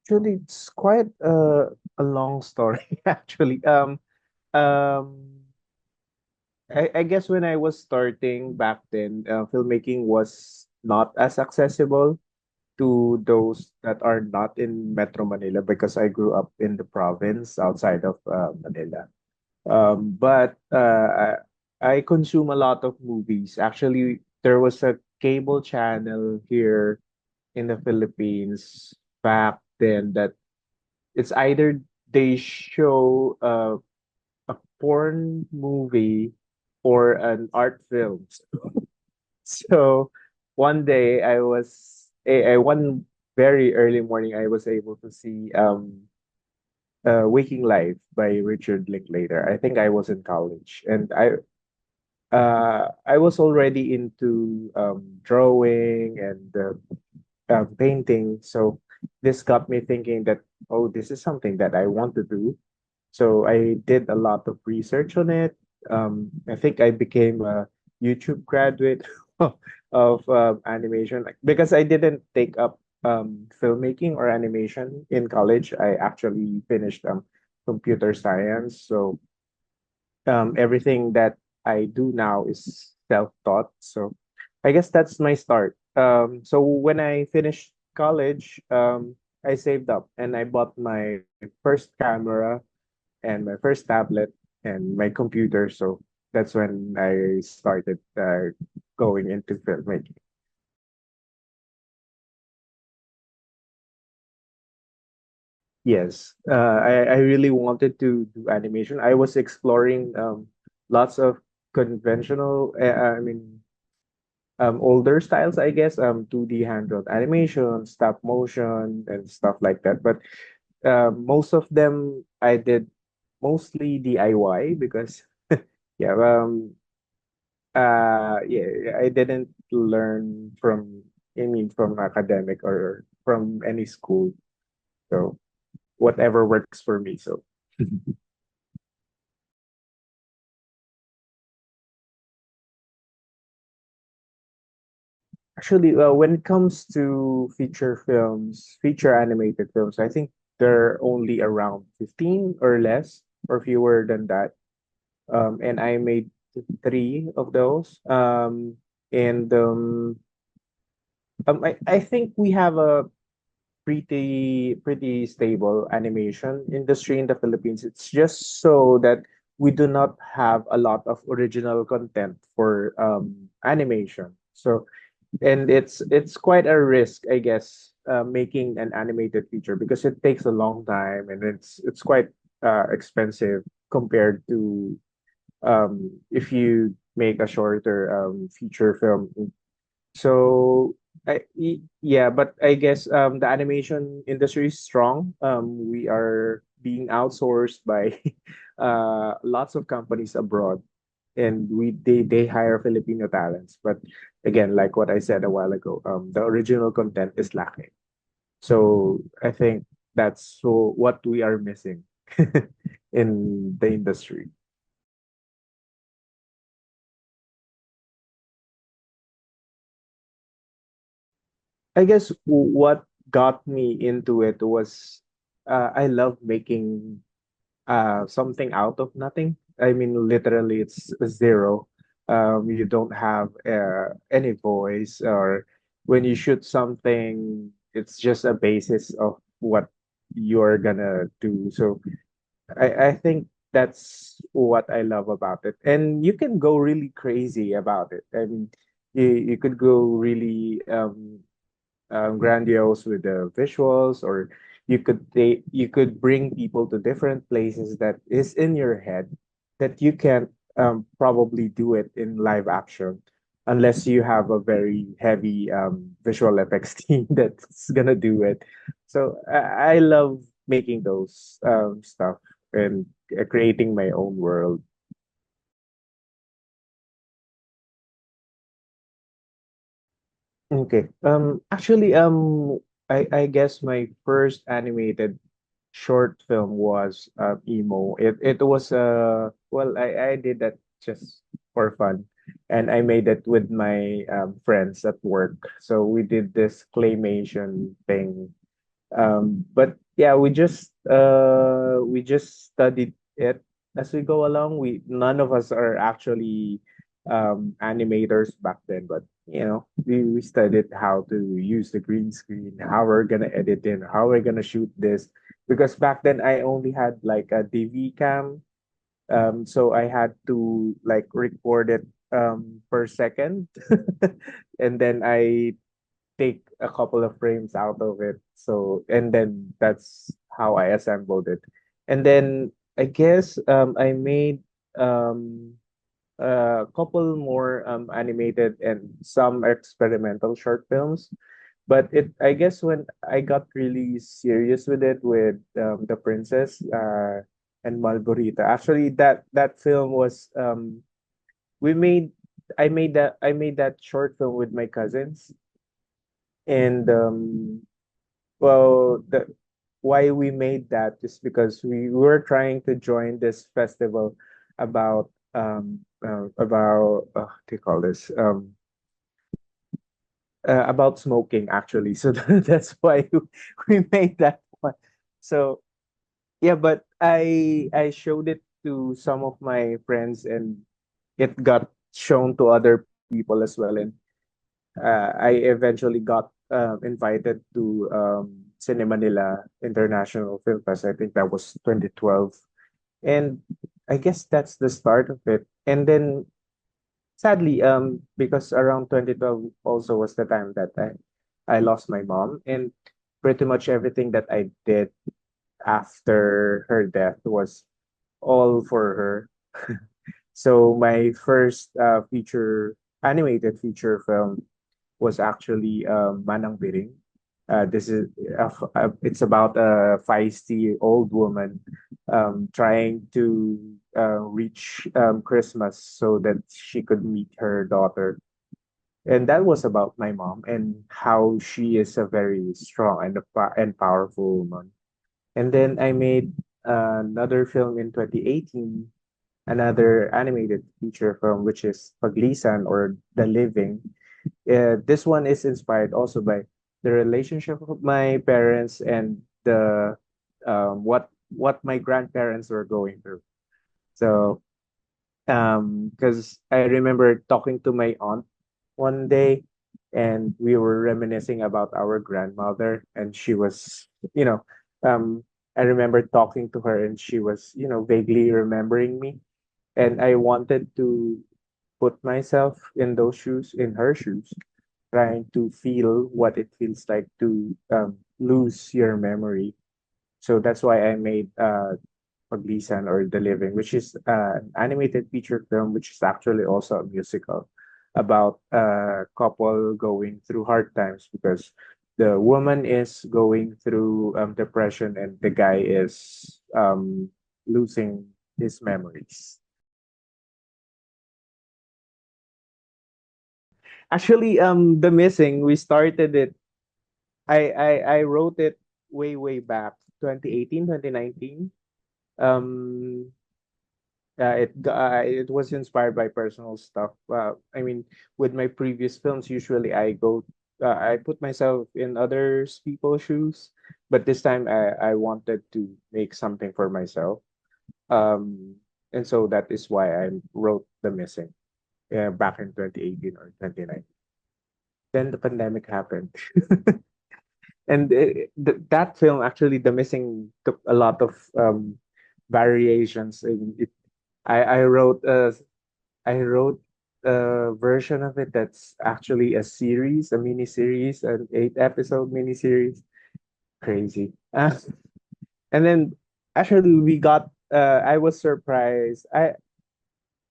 Actually, it's quite a long story, actually. Um, I guess when I was starting back then, filmmaking was not as accessible to those that are not in Metro Manila because I grew up in the province outside of Manila. But I consume a lot of movies. Actually, there was a cable channel here in the Philippines back then that it's either they show a porn movie or an art film. So one day one very early morning I was able to see Waking Life by Richard Linklater. I think I was in college and I was already into drawing and painting. So this got me thinking that, oh, this is something that I want to do. So I did a lot of research on it. I think I became a YouTube graduate of animation, like, because I didn't take up filmmaking or animation in college. I actually finished computer science. So everything that I do now is self-taught. So I guess that's my start. So when I finished college, I saved up and I bought my first camera and my first tablet and my computer. So that's when I started going into filmmaking. Yes, I really wanted to do animation. I was exploring lots of conventional, older styles, I guess, 2D hand-drawn animation, stop motion, and stuff like that. But most of them I did mostly DIY because, yeah, yeah, I didn't learn from academic or from any school. So whatever works for me. So actually, when it comes to feature animated films, I think they're only around 15 or less or fewer than that. And I made three of those. And I think we have a pretty stable animation industry in the Philippines. It's just so that we do not have a lot of original content for animation. So and it's quite a risk, I guess, making an animated feature because it takes a long time and it's quite expensive compared to if you make a shorter feature film. So yeah, but I guess the animation industry is strong. We are being outsourced by lots of companies abroad, and they hire Filipino talents. But again, like what I said a while ago, the original content is lacking. So I think that's what we are missing in the industry. I guess what got me into it was I love making something out of nothing. I mean, literally, it's zero. You don't have any voice, or when you shoot something, it's just a basis of what you're gonna do. So I think that's what I love about it. And you can go really crazy about it. I mean, you could go really grandiose with the visuals, or you could bring people to different places that is in your head that you can't probably do it in live action unless you have a very heavy visual effects team that's gonna do it. So I love making those stuff and creating my own world. Okay. Actually, I guess my first animated short film was emo. It was well, I did that just for fun, and I made it with my friends at work. So we did this claymation thing. But yeah, we just studied it as we go along. We None of us are actually animators back then, but we studied how to use the green screen, how we're gonna edit in, how we're gonna shoot this. Because back then I only had like a DV cam, so I had to like record it per second, and then I take a couple of frames out of it. So, and then that's how I assembled it. And then I guess I made um, a couple more animated and some experimental short films. But I guess when I got really serious with it, with the princess and Malborita, actually that film was we made I made that short film with my cousins. And well, the why we made that is because we were trying to join this festival about what do you call this, about smoking, actually. So that's why we made that one. So yeah, but I showed it to some of my friends, and it got shown to other people as well. And I eventually got invited to Cine Manila International Film Fest. I think that was 2012. And I guess that's the start of it. And then sadly, because around 2012 also was the time that I lost my mom, and pretty much everything that I did after her death was all for her. So my first animated feature film was actually Manang Biring. This is it's about a feisty old woman trying to reach Christmas so that she could meet her daughter. And that was about my mom and how she is a very strong and powerful woman. And then I made another film in 2018, another animated feature film, which is Paglisan, or The Living. This one is inspired also by the relationship of my parents and the what my grandparents were going through. So, because I remember talking to my aunt one day, and we were reminiscing about our grandmother, and she was, you know, um, I remember talking to her, and she was, vaguely remembering me, and I wanted to put myself in those shoes, in her shoes, trying to feel what it feels like to lose your memory. So that's why I made Paglisan, or The Living, which is an animated feature film, which is actually also a musical about a couple going through hard times because the woman is going through depression, and the guy is losing his memories. Actually, The Missing, we started it. I wrote it way back, 2018, 2019. Um, it was inspired by personal stuff. I mean, with my previous films, usually I put myself in others people's shoes, but this time I wanted to make something for myself. Um, and so that is why I wrote The Missing, back in 2018 or 2019. Then the pandemic happened. And that film, actually, The Missing, took a lot of variations. I wrote a version of it that's actually a series, a mini series, an 8 episode mini series. Crazy. And then actually we got I was surprised I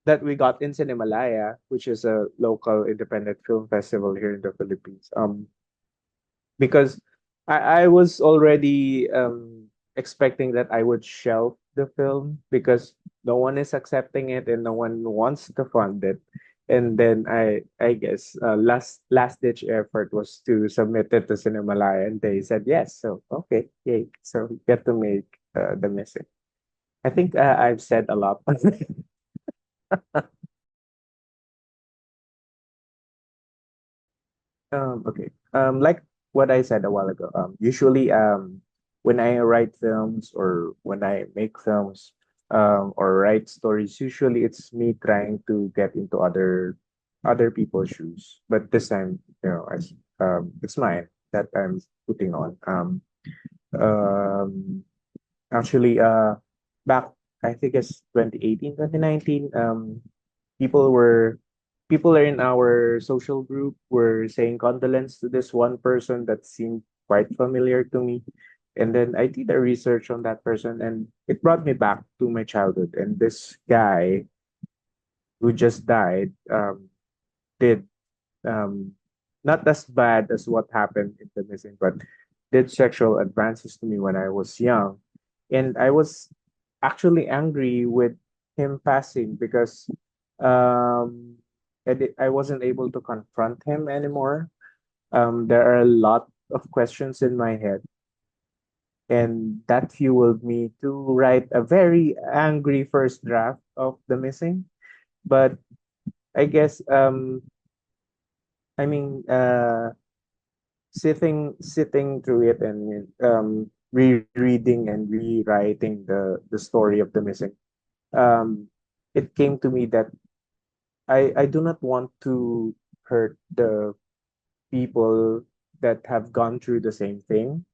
that we got in Cinemalaya, which is a local independent film festival here in the Philippines. Because I was already expecting that I would shelf the film because no one is accepting it and no one wants to fund it. And then I guess last ditch effort was to submit it to Cinemalaya, and they said yes. So okay, yay! So we get to make The Missing. I think I've said a lot. Okay. Like what I said a while ago. Usually, when I write films or when I make films, or write stories, usually it's me trying to get into other people's shoes. But this time, it's mine that I'm putting on. Um, Actually, back I think it's 2018, 2019. People were people are in our social group were saying condolence to this one person that seemed quite familiar to me. And then I did a research on that person and it brought me back to my childhood. And this guy who just died did um not as bad as what happened in the missing, but did sexual advances to me when I was young. And I was actually angry with him passing because um I wasn't able to confront him anymore. There are a lot of questions in my head, and that fueled me to write a very angry first draft of The Missing. But I guess I mean sitting through it and rereading and rewriting the story of The Missing, um it came to me that I do not want to hurt the people that have gone through the same thing.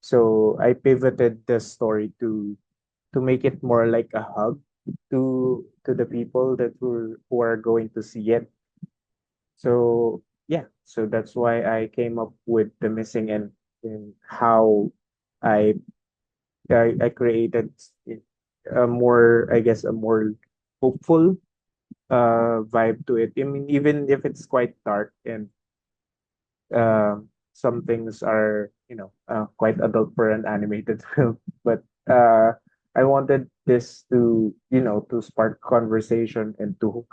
So I pivoted the story to make it more like a hug to the people who are going to see it. So yeah, so that's why I came up with The Missing, and how I I created a more, I guess, a more hopeful vibe to it. I mean, even if it's quite dark and some things are, quite adult for an animated film, but I wanted this to, to spark conversation and to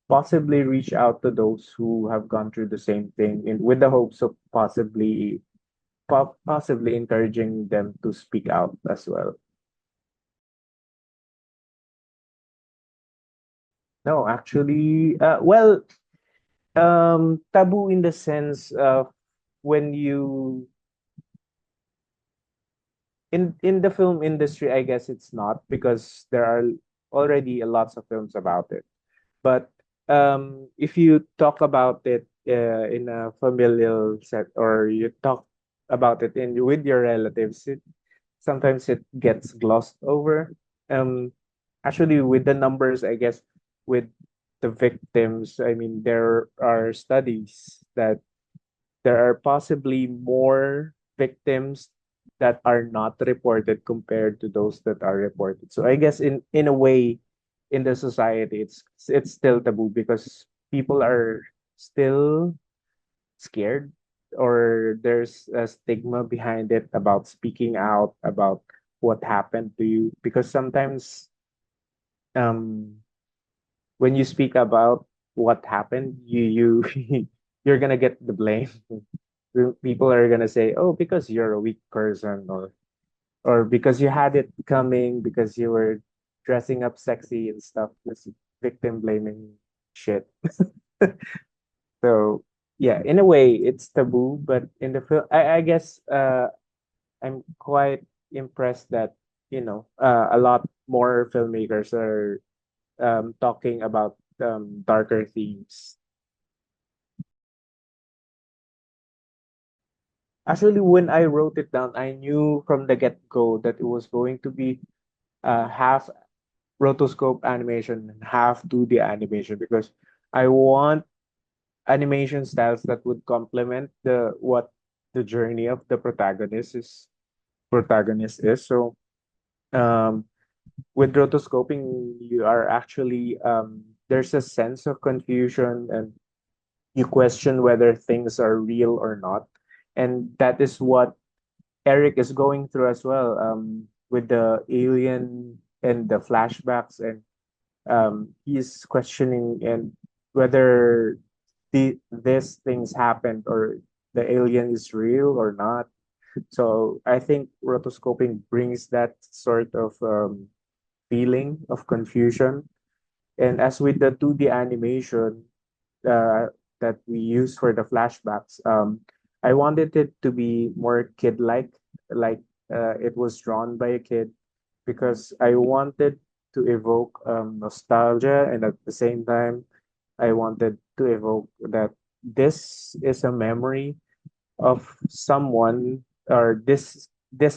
possibly reach out to those who have gone through the same thing, with the hopes of possibly encouraging them to speak out as well. No, actually, taboo in the sense of when you in the film industry, I guess it's not because there are already lots of films about it. But if you talk about it in a familial set, or you talk about it in with your relatives, sometimes it gets glossed over. Um, Actually, with the numbers, I guess, with the victims, I mean, there are studies that there are possibly more victims that are not reported compared to those that are reported. So I guess in a way, in the society, it's still taboo because people are still scared, or there's a stigma behind it about speaking out about what happened to you, because sometimes um when you speak about what happened, you're gonna get the blame. People are gonna say, "Oh, because you're a weak person," or because you had it coming, because you were dressing up sexy and stuff. This victim blaming shit. So yeah, in a way, it's taboo, but in the film, I guess I'm quite impressed that a lot more filmmakers are talking about darker themes. Actually, when I wrote it down, I knew from the get-go that it was going to be half rotoscope animation and half 2D animation, because I want animation styles that would complement the journey of the protagonist is. So um, with rotoscoping, you are actually there's a sense of confusion, and you question whether things are real or not, and that is what Eric is going through as well, with the alien and the flashbacks, and he's questioning and whether these things happened, or the alien is real or not. So I think rotoscoping brings that sort of feeling of confusion. And as with the 2D animation uh, that we use for the flashbacks, I wanted it to be more like it was drawn by a kid, because I wanted to evoke nostalgia, and at the same time, I wanted to evoke that this is a memory of someone, or this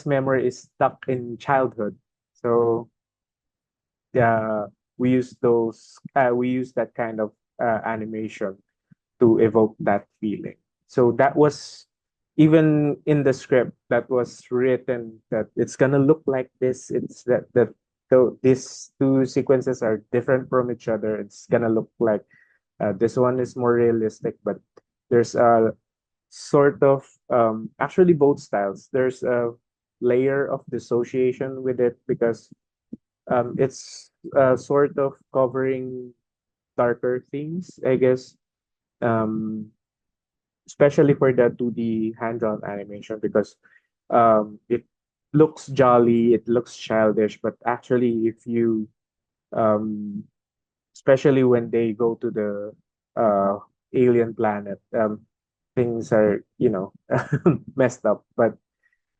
memory is stuck in childhood. So yeah, we use that kind of animation to evoke that feeling. So that was, even in the script that was written, that it's gonna look like this. It's that though these two sequences are different from each other, it's gonna look like this one is more realistic, but there's a sort of actually both styles. There's a layer of dissociation with it, because it's sort of covering darker themes, I guess. Um, Especially for the 2D hand-drawn animation, because it looks jolly, it looks childish, but actually, if you um, especially when they go to the uh, alien planet, things are, messed up. But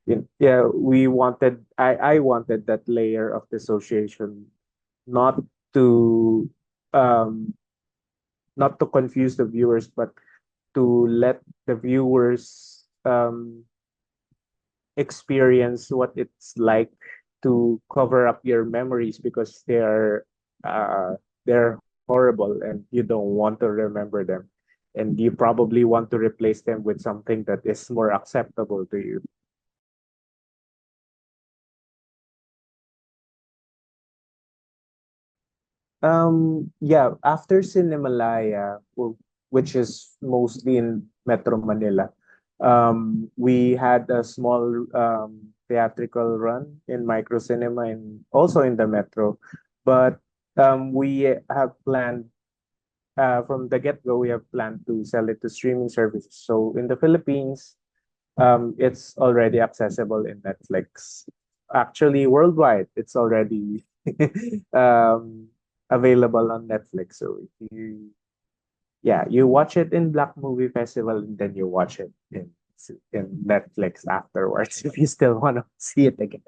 yeah, I wanted that layer of dissociation, not to um, not to confuse the viewers, but to let the viewers experience what it's like to cover up your memories, because uh, they're horrible and you don't want to remember them, and you probably want to replace them with something that is more acceptable to you. Yeah, after Cinemalaya, which is mostly in Metro Manila, we had a small theatrical run in Micro Cinema and also in the Metro. But we have planned, from the get-go, we have planned to sell it to streaming services. So in the Philippines, it's already accessible in Netflix. Actually, worldwide, it's already um, available on Netflix. So if yeah, you watch it in Black Movie Festival, and then you watch it in Netflix afterwards if you still want to see it again.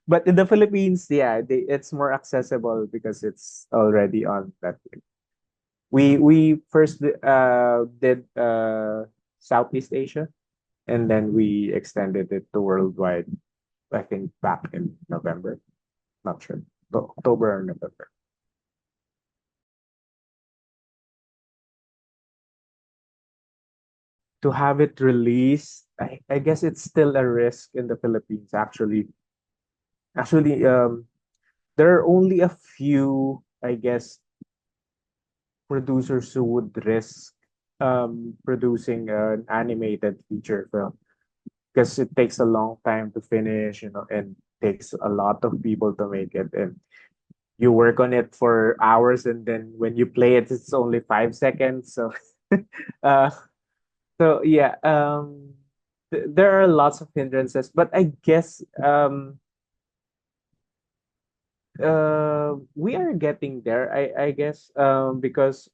But in the Philippines, yeah, it's more accessible because it's already on Netflix. We first did Southeast Asia, and then we extended it to worldwide. I think back in November, not sure, October or November. To have it released, I guess it's still a risk in the Philippines. Actually, there are only a few, I guess, producers who would risk producing an animated feature film, because it takes a long time to finish, and takes a lot of people to make it, and you work on it for hours, and then when you play it, it's only 5 seconds. So uh yeah, there are lots of hindrances, but I guess we are getting there, I guess, because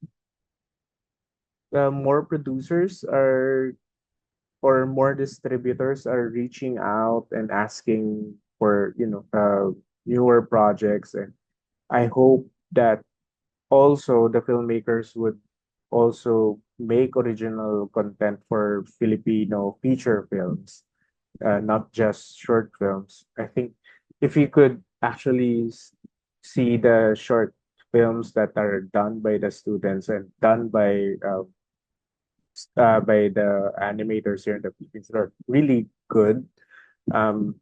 more producers are, or more distributors are reaching out and asking for, newer projects. And I hope that also the filmmakers would also make original content for Filipino feature films, not just short films. I think if you could actually see the short films that are done by the students and done by the animators here in the Philippines, that are really good. Um,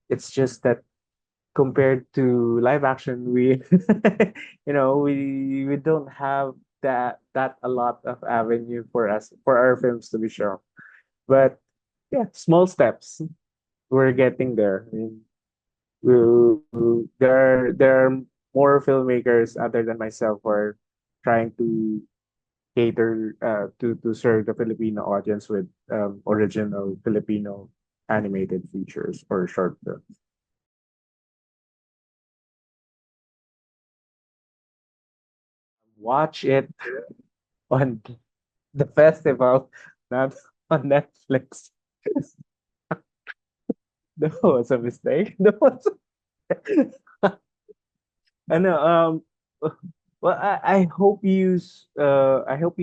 it's just that compared to live action, we we don't have that a lot of avenue for us, for our films to be shown. But yeah, small steps, we're getting there. I mean, there are more filmmakers other than myself who are trying to cater to serve the Filipino audience with original Filipino animated features or short films. Watch it on the festival, not on Netflix. That was a mistake. That was I know. Well, I hope you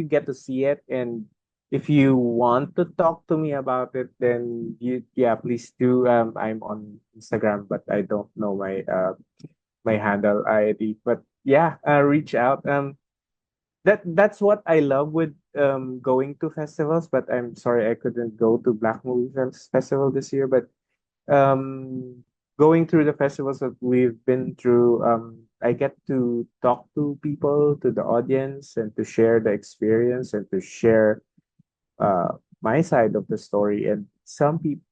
get to see it, and if you want to talk to me about it, then yeah, please do. I'm on Instagram, but I don't know my handle ID. But yeah, reach out. That's what I love with going to festivals. But I'm sorry I couldn't go to Black Movie Festival this year. But um going through the festivals that we've been through, I get to talk to people, to the audience, and to share the experience and to share my side of the story. And some people,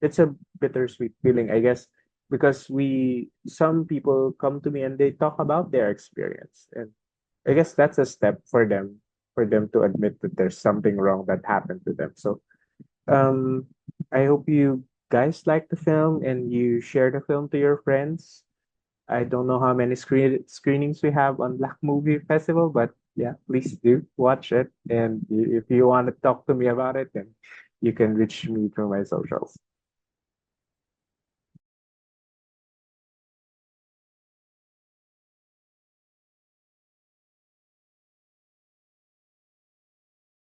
it's a bittersweet feeling, I guess, because we some people come to me and they talk about their experience, and I guess that's a step for them to admit that there's something wrong that happened to them. So um, I hope you guys like the film and you share the film to your friends. I don't know how many screenings we have on Black Movie Festival, but yeah, please do watch it. And if you want to talk to me about it, then you can reach me through my socials.